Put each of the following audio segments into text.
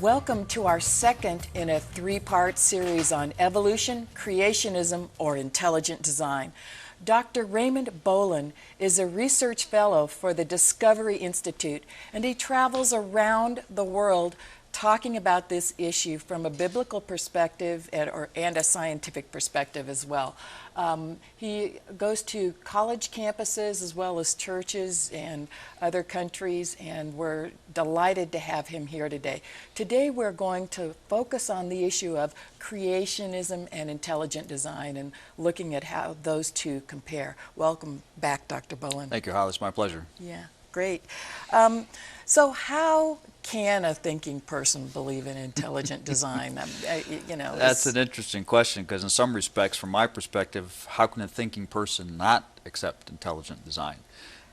Welcome to our second in a three-part series on evolution, creationism, or intelligent design. Dr. Raymond Boland is a research fellow for the Discovery Institute, and he travels around the world talking about this issue from a biblical perspective and a scientific perspective as well. He goes to college campuses as well as churches and other countries, and we're delighted to have him here today. Today we're going to focus on the issue of creationism and intelligent design and looking at how those two compare. Welcome back, Dr. Boland. Thank you, Holly. It's my pleasure. Yeah, great. So how can a thinking person believe in intelligent design? That's an interesting question, because in some respects, from my perspective, how can a thinking person not accept intelligent design?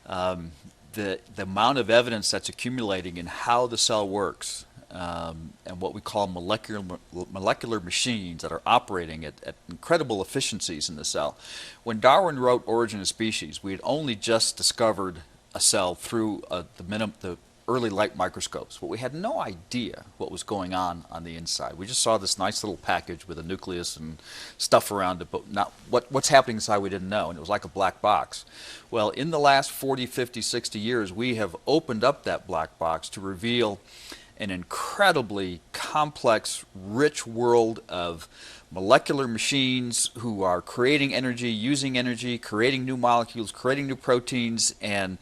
The amount of evidence that's accumulating in how the cell works and what we call molecular machines that are operating at incredible efficiencies in the cell. When Darwin wrote Origin of Species, we had only just discovered a cell through the early light microscopes, but we had no idea what was going on the inside. We just saw this nice little package with a nucleus and stuff around it, but not what's happening inside we didn't know, and it was like a black box. Well, in the last 40, 50, 60 years, we have opened up that black box to reveal an incredibly complex, rich world of molecular machines who are creating energy, using energy, creating new molecules, creating new proteins, and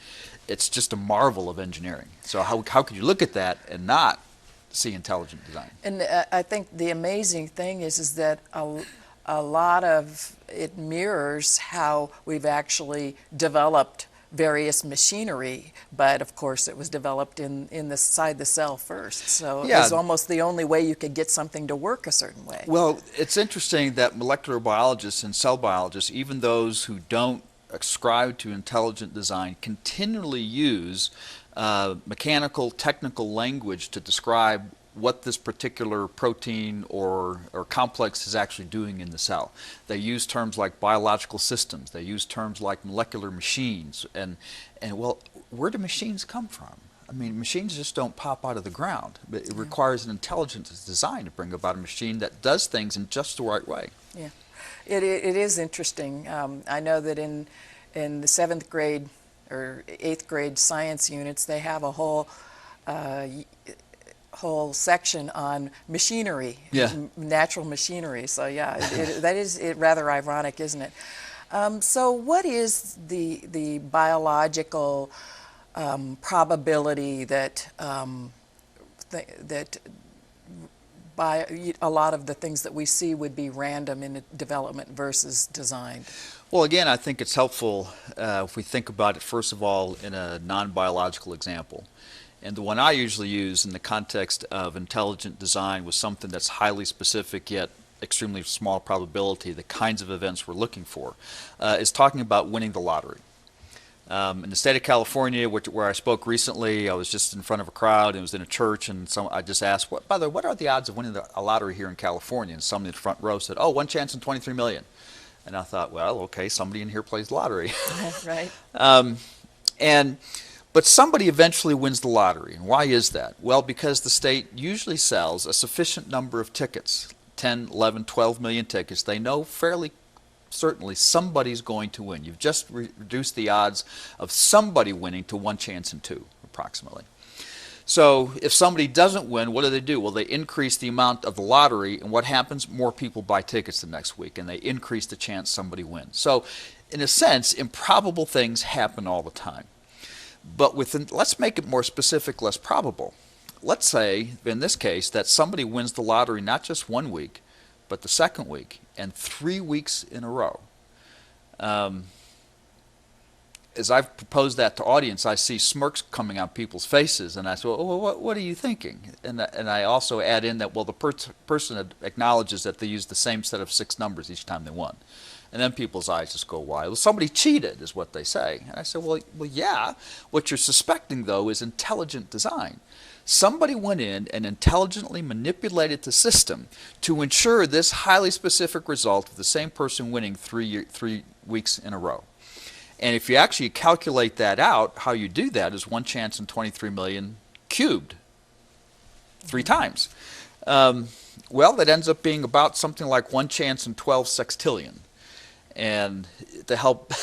it's just a marvel of engineering. So how could you look at that and not see intelligent design? And I think the amazing thing is that a lot of it mirrors how we've actually developed various machinery, but of course it was developed inside the cell first. So yeah, it was almost the only way you could get something to work a certain way. Well, it's interesting that molecular biologists and cell biologists, even those who don't ascribe to intelligent design, continually use mechanical, technical language to describe what this particular protein or complex is actually doing in the cell. They use terms like biological systems. They use terms like molecular machines. And well, where do machines come from? I mean, machines just don't pop out of the ground. It requires an intelligent design to bring about a machine that does things in just the right way. Yeah. It is interesting. I know that in the 7th grade or 8th grade science units, they have a whole section on machinery, natural machinery. So yeah, that is rather ironic, isn't it? So what is the biological probability that a lot of the things that we see would be random in development versus design? Well, again, I think it's helpful if we think about it, first of all, in a non-biological example. And the one I usually use in the context of intelligent design was something that's highly specific yet extremely small probability, the kinds of events we're looking for, is talking about winning the lottery. In the state of California, where I spoke recently, I was just in front of a crowd, and it was in a church, and I just asked, by the way, what are the odds of winning a lottery here in California? And somebody in the front row said, oh, 1 chance in 23 million. And I thought, well, okay, somebody in here plays lottery. Right. But somebody eventually wins the lottery. And why is that? Well, because the state usually sells a sufficient number of tickets, 10, 11, 12 million tickets. They know fairly certainly somebody's going to win. You've just reduced the odds of somebody winning to 1 chance in 2, approximately. So if somebody doesn't win, what do? Well, they increase the amount of the lottery, and what happens? More people buy tickets the next week, and they increase the chance somebody wins. So in a sense, improbable things happen all the time. But let's make it more specific, less probable. Let's say, in this case, that somebody wins the lottery not just 1 week, but the second week, and 3 weeks in a row. As I've proposed that to audience, I see smirks coming on people's faces, and I say, well, what are you thinking? And I also add in that, well, the person acknowledges that they used the same set of 6 numbers each time they won. And then people's eyes just go wide. Well, somebody cheated, is what they say. And I say, well, yeah. What you're suspecting, though, is intelligent design. Somebody went in and intelligently manipulated the system to ensure this highly specific result of the same person winning 3 weeks in a row. And if you actually calculate that out, how you do that is 1 chance in 23 million cubed. 3 times. Well, that ends up being about something like 1 chance in 12 sextillion. And to help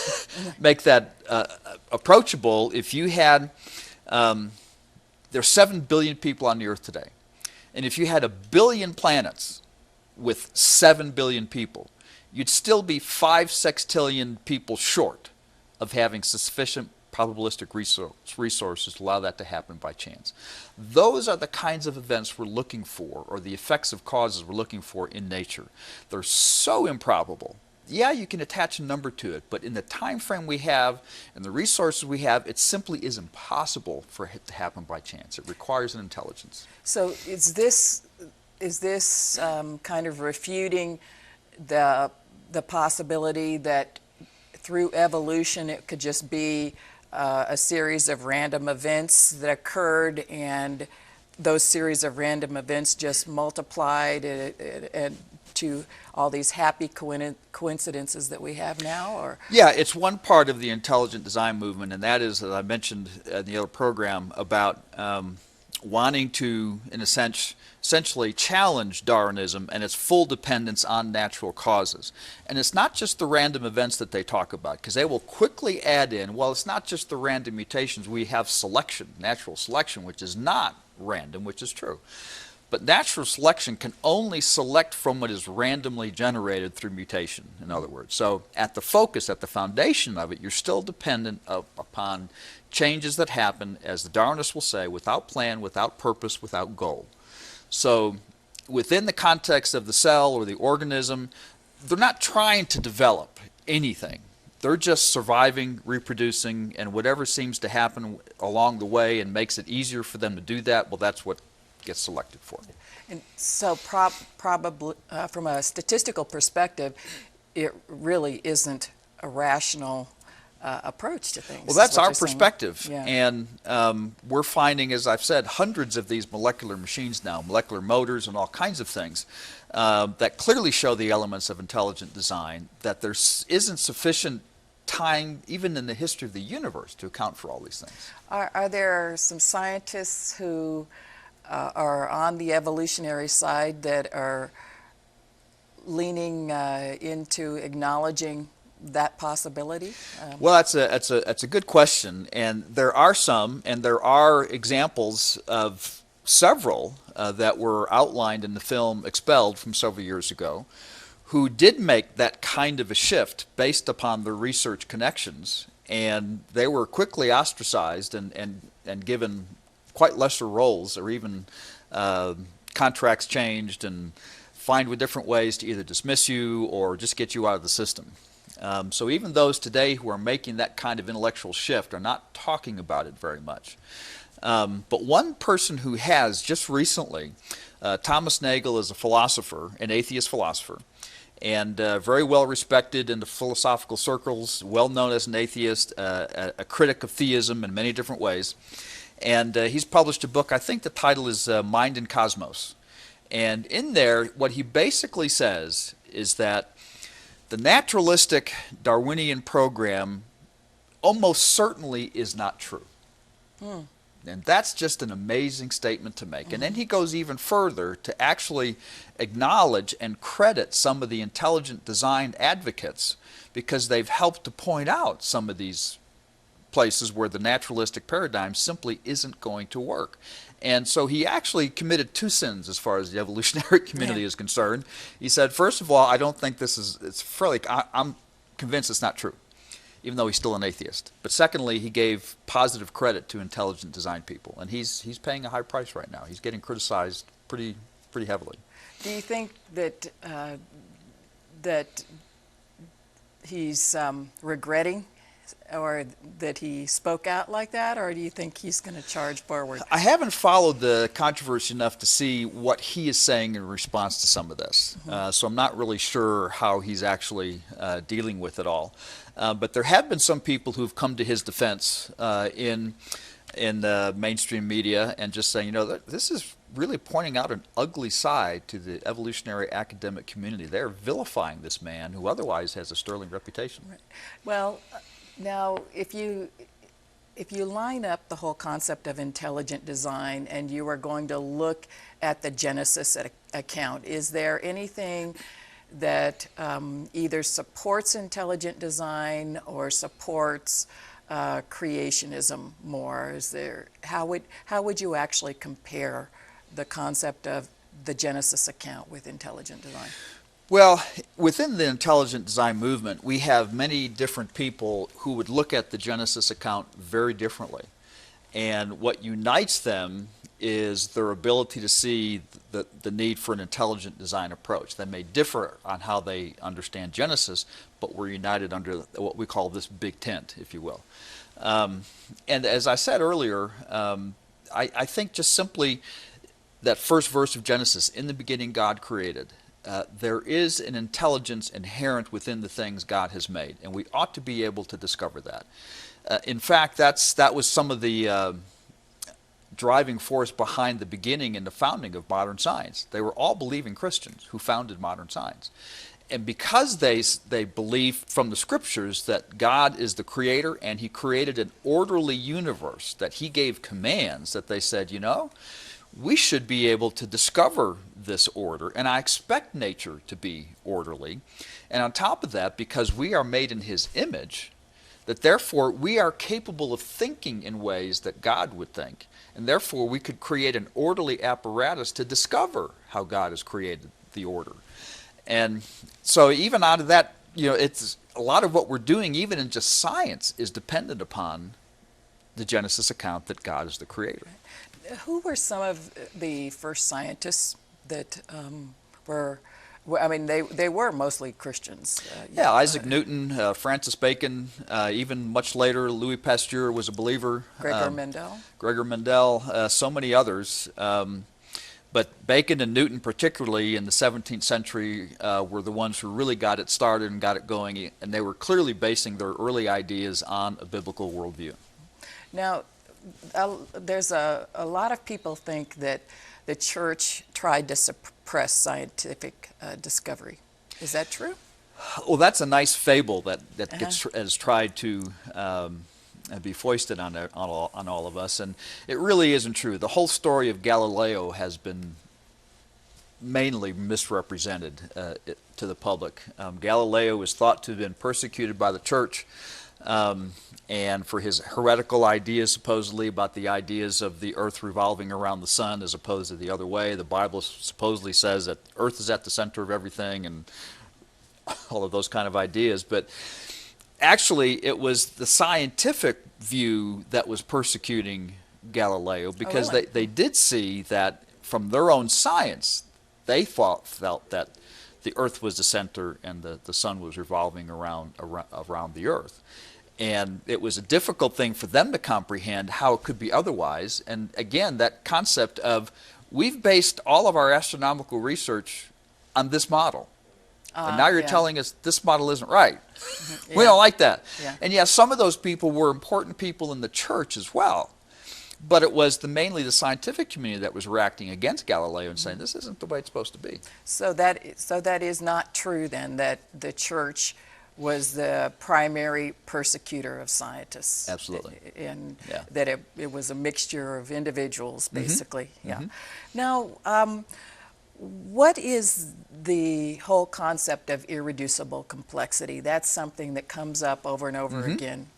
make that approachable, if you had, there's 7 billion people on the Earth today. And if you had 1 billion planets with 7 billion people, you'd still be 5 sextillion people short of having sufficient probabilistic resources to allow that to happen by chance. Those are the kinds of events we're looking for, or the effects of causes we're looking for in nature. They're so improbable. Yeah, you can attach a number to it, but in the time frame we have and the resources we have, it simply is impossible for it to happen by chance. It requires an intelligence. So is this kind of refuting the possibility that through evolution it could just be a series of random events that occurred, and those series of random events just multiplied and to all these happy coincidences that we have now? Or yeah, it's one part of the intelligent design movement, and that is, as I mentioned in the other program, about wanting to, in a sense, essentially challenge Darwinism and its full dependence on natural causes. And it's not just the random events that they talk about, because they will quickly add in, well, it's not just the random mutations, we have selection, natural selection, which is not random, which is true. But natural selection can only select from what is randomly generated through mutation, in other words. So at the focus, at the foundation of it, you're still dependent upon changes that happen, as the Darwinists will say, without plan, without purpose, without goal. So within the context of the cell or the organism, they're not trying to develop anything. They're just surviving, reproducing, and whatever seems to happen along the way and makes it easier for them to do that, well, that's what gets selected for. And so probably from a statistical perspective, it really isn't a rational approach to things. Well, that's our saying. perspective. Yeah. And we're finding, as I've said, hundreds of these molecular machines now, molecular motors and all kinds of things that clearly show the elements of intelligent design, that there isn't sufficient time, even in the history of the universe, to account for all these things. Are there some scientists who are on the evolutionary side that are leaning into acknowledging that possibility? Well, that's a good question, and there are some, and there are examples of several that were outlined in the film Expelled from several years ago, who did make that kind of a shift based upon their research connections, and they were quickly ostracized and given quite lesser roles, or even contracts changed and find with different ways to either dismiss you or just get you out of the system. So even those today who are making that kind of intellectual shift are not talking about it very much. But one person who has just recently, Thomas Nagel is a philosopher, an atheist philosopher, and very well respected in the philosophical circles, well known as an atheist, a critic of theism in many different ways. And he's published a book, I think the title is Mind and Cosmos. And in there, what he basically says is that the naturalistic Darwinian program almost certainly is not true. And that's just an amazing statement to make. And then he goes even further to actually acknowledge and credit some of the intelligent design advocates, because they've helped to point out some of these places where the naturalistic paradigm simply isn't going to work. And so he actually committed 2 sins as far as the evolutionary community is concerned. He said, first of all, I don't think this is, I'm convinced it's not true, even though he's still an atheist. But secondly, he gave positive credit to intelligent design people, and he's paying a high price right now. He's getting criticized pretty heavily. Do you think that that he's regretting, or that he spoke out like that, or do you think he's going to charge forward? I haven't followed the controversy enough to see what he is saying in response to some of this, so I'm not really sure how he's actually dealing with it all. But there have been some people who've come to his defense in the mainstream media and just saying, you know, this is really pointing out an ugly side to the evolutionary academic community. They're vilifying this man who otherwise has a sterling reputation. Right. Well, now, if if you line up the whole concept of intelligent design and you are going to look at the Genesis account, is there anything that either supports intelligent design or supports creationism more? Is there, how would you actually compare the concept of the Genesis account with intelligent design? Well, within the intelligent design movement, we have many different people who would look at the Genesis account very differently. And what unites them is their ability to see the need for an intelligent design approach. They may differ on how they understand Genesis, but we're united under what we call this big tent, if you will. And as I said earlier, I think just simply that first verse of Genesis, in the beginning God created, there is an intelligence inherent within the things God has made, and we ought to be able to discover that. In fact, that was some of the driving force behind the beginning and the founding of modern science. They were all believing Christians who founded modern science. And because they believe from the scriptures that God is the creator and he created an orderly universe, that he gave commands, that they said, you know, we should be able to discover this order, and I expect nature to be orderly. And on top of that, because we are made in his image, that therefore we are capable of thinking in ways that God would think, and therefore we could create an orderly apparatus to discover how God has created the order. And so even out of that, you know, it's a lot of what we're doing, even in just science, is dependent upon the Genesis account that God is the creator. Who were some of the first scientists that were, I mean, they were mostly Christians. Yeah, Isaac Newton, Francis Bacon, even much later, Louis Pasteur was a believer. Gregor Mendel. Gregor Mendel, so many others. But Bacon and Newton, particularly in the 17th century, were the ones who really got it started and got it going, and they were clearly basing their early ideas on a biblical worldview. Now, there's a lot of people think that the church tried to suppress scientific discovery. Is that true? Well, that's a nice fable that has tried to be foisted on all of us, and it really isn't true. The whole story of Galileo has been mainly misrepresented to the public. Galileo is thought to have been persecuted by the church, and for his heretical ideas, supposedly, about the ideas of the earth revolving around the sun as opposed to the other way. The Bible supposedly says that earth is at the center of everything, and all of those kind of ideas. But actually, it was the scientific view that was persecuting Galileo, because they did see that from their own science, they felt that the earth was the center and the sun was revolving around the earth. And it was a difficult thing for them to comprehend how it could be otherwise. And again, that concept of, we've based all of our astronomical research on this model. And now you're telling us this model isn't right. We don't like that. Yeah. And yes, some of those people were important people in the church as well. But it was mainly the scientific community that was reacting against Galileo and saying, this isn't the way it's supposed to be. So that is not true then, that the church was the primary persecutor of scientists. Absolutely. And that it was a mixture of individuals, basically. Mm-hmm. Yeah. Now, what is the whole concept of irreducible complexity? That's something that comes up over and over again.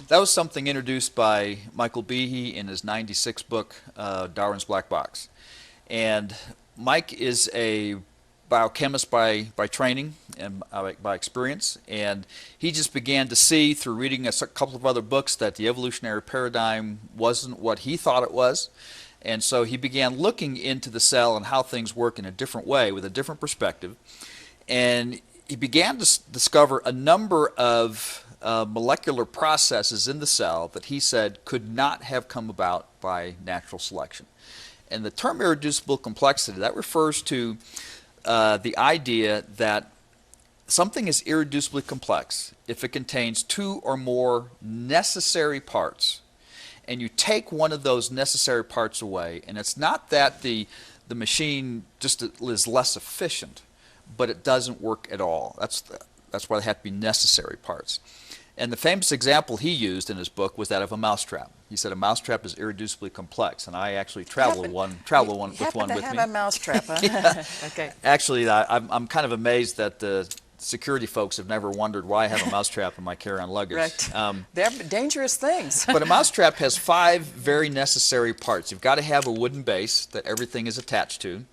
That was something introduced by Michael Behe in his 96 book, Darwin's Black Box. And Mike is a biochemist by training and by experience, and he just began to see through reading a couple of other books that the evolutionary paradigm wasn't what he thought it was. And so he began looking into the cell and how things work in a different way, with a different perspective. And he began to discover a number of molecular processes in the cell that he said could not have come about by natural selection. And the term irreducible complexity, that refers to the idea that something is irreducibly complex if it contains two or more necessary parts, and you take one of those necessary parts away, and it's not that the machine just is less efficient, but it doesn't work at all. That's why they have to be necessary parts. And the famous example he used in his book was that of a mousetrap. He said a mousetrap is irreducibly complex, and I actually traveled with one with me. Have a mousetrap, huh? Yeah. Okay. Actually, I'm kind of amazed that the security folks have never wondered why I have a mousetrap in my carry-on luggage. Right. They're dangerous things. But a mousetrap has 5 very necessary parts. You've got to have a wooden base that everything is attached to.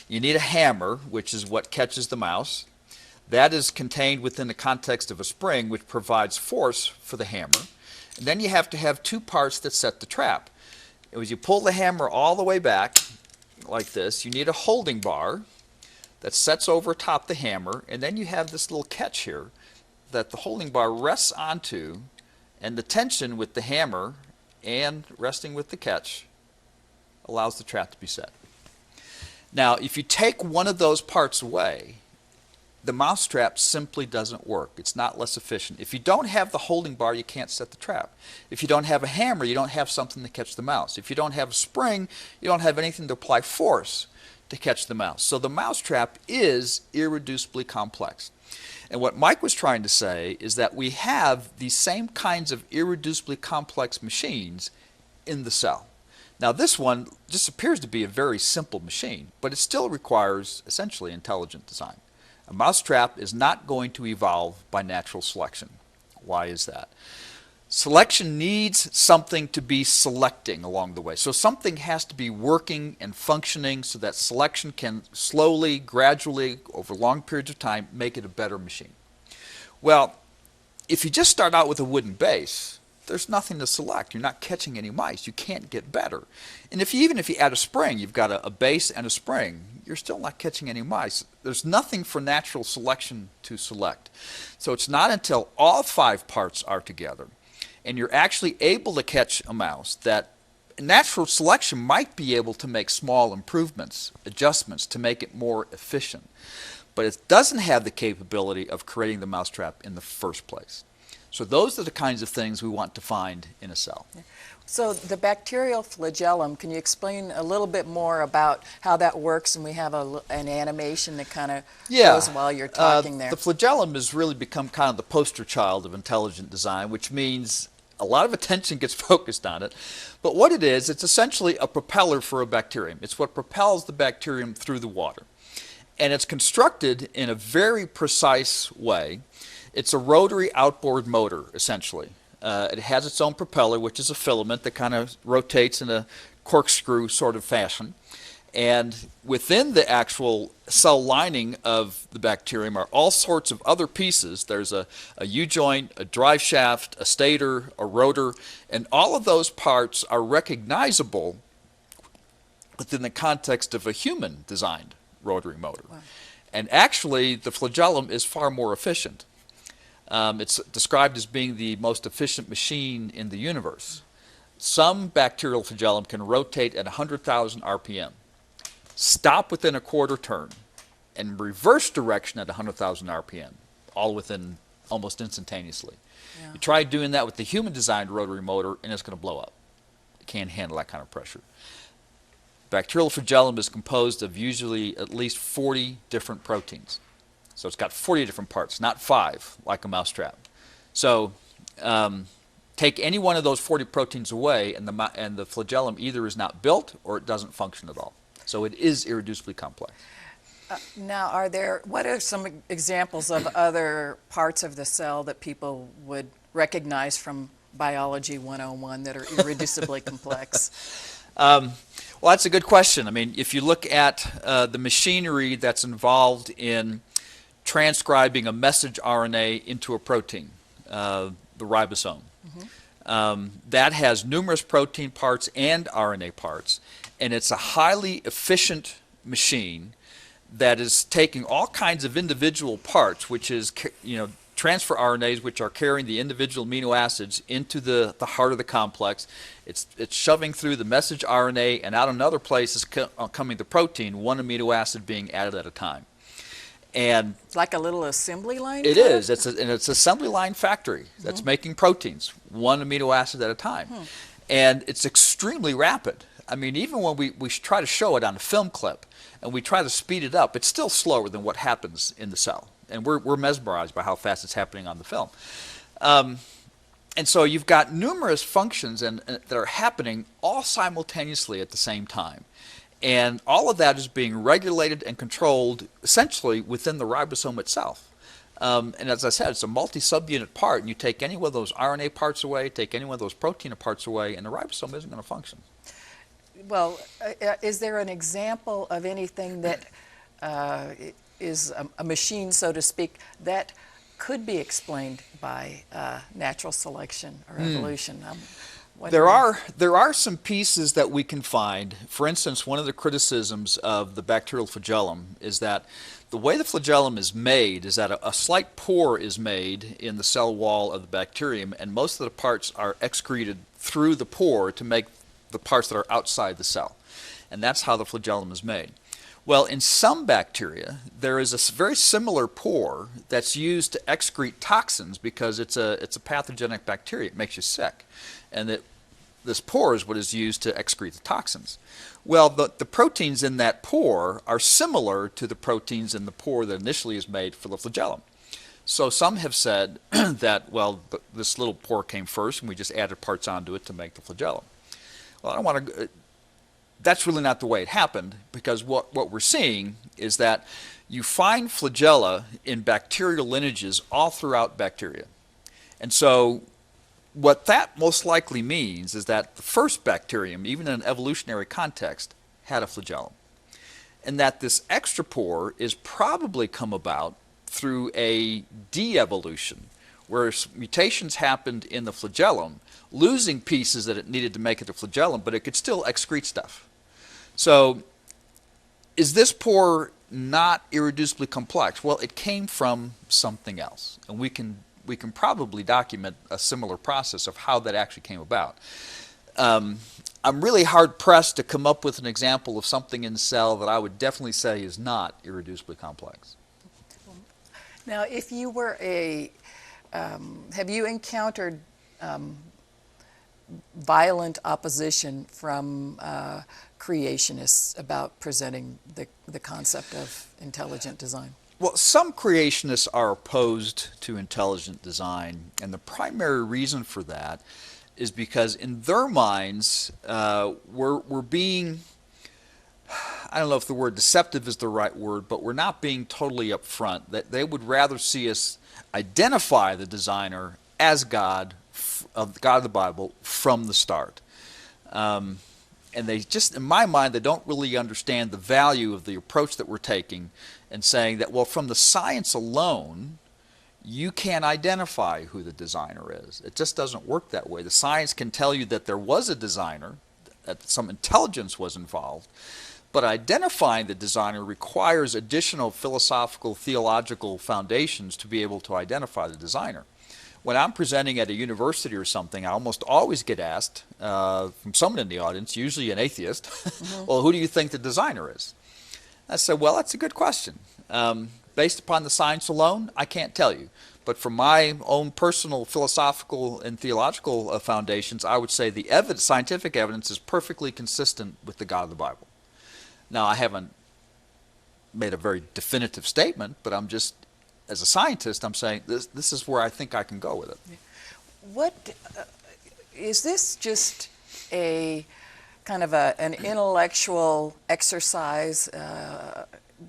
You need a hammer, which is what catches the mouse. That is contained within the context of a spring, which provides force for the hammer. And then you have to have 2 parts that set the trap. As you pull the hammer all the way back, like this, you need a holding bar that sets over top the hammer, and then you have this little catch here that the holding bar rests onto, and the tension with the hammer and resting with the catch allows the trap to be set. Now, if you take one of those parts away, the mousetrap simply doesn't work. It's not less efficient. If you don't have the holding bar, you can't set the trap. If you don't have a hammer, you don't have something to catch the mouse. If you don't have a spring, you don't have anything to apply force to catch the mouse. So the mousetrap is irreducibly complex. And what Mike was trying to say is that we have these same kinds of irreducibly complex machines in the cell. Now this one just appears to be a very simple machine, but it still requires essentially intelligent design. A mousetrap is not going to evolve by natural selection. Why is that? Selection needs something to be selecting along the way. So something has to be working and functioning so that selection can slowly, gradually, over long periods of time, make it a better machine. Well, if you just start out with a wooden base, there's nothing to select. You're not catching any mice. You can't get better. And even if you add a spring, you've got a base and a spring, you're still not catching any mice. There's nothing for natural selection to select. So it's not until all 5 parts are together and you're actually able to catch a mouse that natural selection might be able to make small improvements, adjustments to make it more efficient. But it doesn't have the capability of creating the mousetrap in the first place. So those are the kinds of things we want to find in a cell. So the bacterial flagellum, can you explain a little bit more about how that works? And we have an animation that kind of goes while you're talking there. The flagellum has really become kind of the poster child of intelligent design, which means a lot of attention gets focused on it. But what it is, it's essentially a propeller for a bacterium. It's what propels the bacterium through the water. And it's constructed in a very precise way. It's a rotary outboard motor, essentially. It has its own propeller, which is a filament that kind of rotates in a corkscrew sort of fashion. And within the actual cell lining of the bacterium are all sorts of other pieces. There's a U-joint, a drive shaft, a stator, a rotor, and all of those parts are recognizable within the context of a human-designed rotary motor. Wow. And actually, the flagellum is far more efficient. It's described as being the most efficient machine in the universe. Some bacterial flagellum can rotate at 100,000 RPM, stop within a quarter turn, and reverse direction at 100,000 RPM, all within almost instantaneously. Yeah. You try doing that with the human-designed rotary motor, and it's going to blow up. It can't handle that kind of pressure. Bacterial flagellum is composed of usually at least 40 different proteins. So it's got 40 different parts, not 5, like a mousetrap. So take any one of those 40 proteins away, and the flagellum either is not built or it doesn't function at all. So it is irreducibly complex. Now, what are some examples of other parts of the cell that people would recognize from Biology 101 that are irreducibly complex? Well, that's a good question. I mean, if you look at the machinery that's involved in transcribing a message RNA into a protein, the ribosome. Mm-hmm. That has numerous protein parts and RNA parts, and it's a highly efficient machine that is taking all kinds of individual parts, which is, transfer RNAs, which are carrying the individual amino acids into the heart of the complex. It's shoving through the message RNA, and out another place is coming the protein, one amino acid being added at a time. And it's like a little assembly line? It is. It's an assembly line factory that's mm-hmm. making proteins, one amino acid at a time. And it's extremely rapid. I mean, even when we try to show it on a film clip and we try to speed it up, it's still slower than what happens in the cell. And we're mesmerized by how fast it's happening on the film. And so you've got numerous functions that are happening all simultaneously at the same time. And all of that is being regulated and controlled essentially within the ribosome itself. And as I said, it's a multi-subunit part, and you take any one of those RNA parts away, take any one of those protein parts away, and the ribosome isn't going to function. Well, is there an example of anything that is a machine, so to speak, that could be explained by natural selection or evolution? There are some pieces that we can find. For instance, one of the criticisms of the bacterial flagellum is that the way the flagellum is made is that a slight pore is made in the cell wall of the bacterium, and most of the parts are excreted through the pore to make the parts that are outside the cell. And that's how the flagellum is made. Well, in some bacteria, there is a very similar pore that's used to excrete toxins because it's a pathogenic bacteria. It makes you sick. And this pore is what is used to excrete the toxins. Well, the proteins in that pore are similar to the proteins in the pore that initially is made for the flagellum. So some have said that, well, this little pore came first and we just added parts onto it to make the flagellum. Well, I don't want to... That's really not the way it happened, because what we're seeing is that you find flagella in bacterial lineages all throughout bacteria. And so what that most likely means is that the first bacterium, even in an evolutionary context, had a flagellum. And that this extra pore is probably come about through a de-evolution, where mutations happened in the flagellum, losing pieces that it needed to make it a flagellum, but it could still excrete stuff. So is this pore not irreducibly complex? Well, it came from something else, and we can probably document a similar process of how that actually came about. I'm really hard-pressed to come up with an example of something in the cell that I would definitely say is not irreducibly complex. Now, if you were have you encountered violent opposition from creationists about presenting the concept of intelligent design? Well, some creationists are opposed to intelligent design, and the primary reason for that is because in their minds, we're being, I don't know if the word deceptive is the right word, but we're not being totally upfront. That they would rather see us identify the designer as God of the Bible from the start. And they just, in my mind, they don't really understand the value of the approach that we're taking and saying that, well, from the science alone, you can't identify who the designer is. It just doesn't work that way. The science can tell you that there was a designer, that some intelligence was involved, but identifying the designer requires additional philosophical, theological foundations to be able to identify the designer. When I'm presenting at a university or something, I almost always get asked from someone in the audience, usually an atheist, well, who do you think the designer is? I said, well, that's a good question. Based upon the science alone, I can't tell you. But from my own personal philosophical and theological foundations, I would say the scientific evidence is perfectly consistent with the God of the Bible. Now, I haven't made a very definitive statement, but I'm just, as a scientist, I'm saying this is where I think I can go with it. What is this just a kind of an intellectual exercise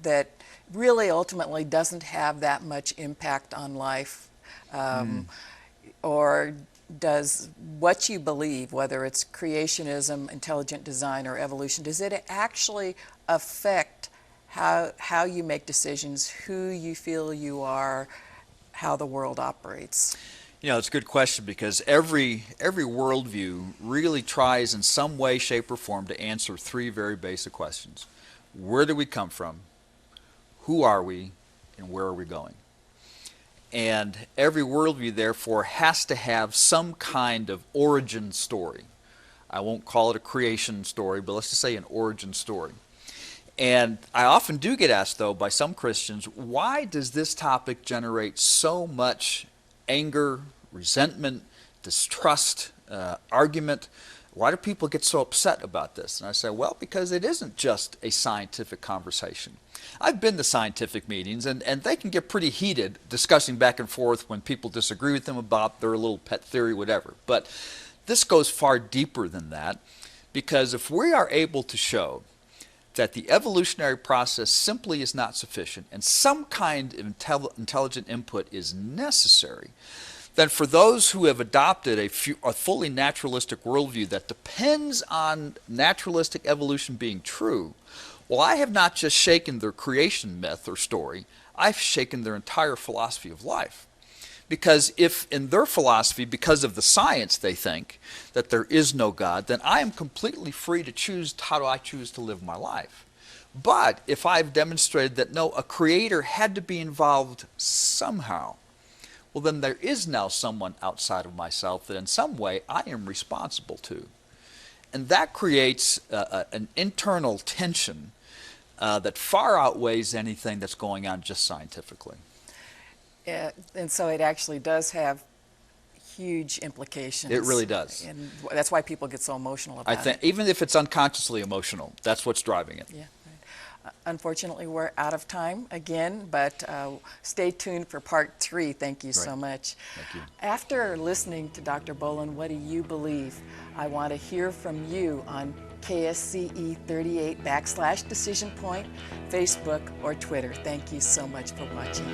that really ultimately doesn't have that much impact on life? Or does what you believe, whether it's creationism, intelligent design, or evolution, does it actually affect how you make decisions, who you feel you are, how the world operates? You know, it's a good question, because every worldview really tries in some way, shape, or form to answer three very basic questions. Where do we come from? Who are we? And where are we going? And every worldview, therefore, has to have some kind of origin story. I won't call it a creation story, but let's just say an origin story. And I often do get asked, though, by some Christians, why does this topic generate so much anger, resentment, distrust, argument? why do people get so upset about this? And I say, well, because it isn't just a scientific conversation. I've been to scientific meetings, and they can get pretty heated discussing back and forth when people disagree with them about their little pet theory, whatever. But this goes far deeper than that, because if we are able to show that the evolutionary process simply is not sufficient and some kind of intelligent input is necessary, then for those who have adopted a fully naturalistic worldview that depends on naturalistic evolution being true, well, I have not just shaken their creation myth or story, I've shaken their entire philosophy of life. Because if in their philosophy, because of the science, they think that there is no God, then I am completely free to choose how do I choose to live my life. But if I've demonstrated that no, a creator had to be involved somehow, well, then there is now someone outside of myself that in some way I am responsible to. And that creates an internal tension that far outweighs anything that's going on just scientifically. And so it actually does have huge implications. It really does. And that's why people get so emotional about I think, even if it's unconsciously emotional, that's what's driving it. Yeah. Right. Unfortunately, we're out of time again, but stay tuned for part 3. Thank you so much. Thank you. After listening to Dr. Boland, what do you believe? I want to hear from you on KSCE 38/Decision Point, Facebook, or Twitter. Thank you so much for watching.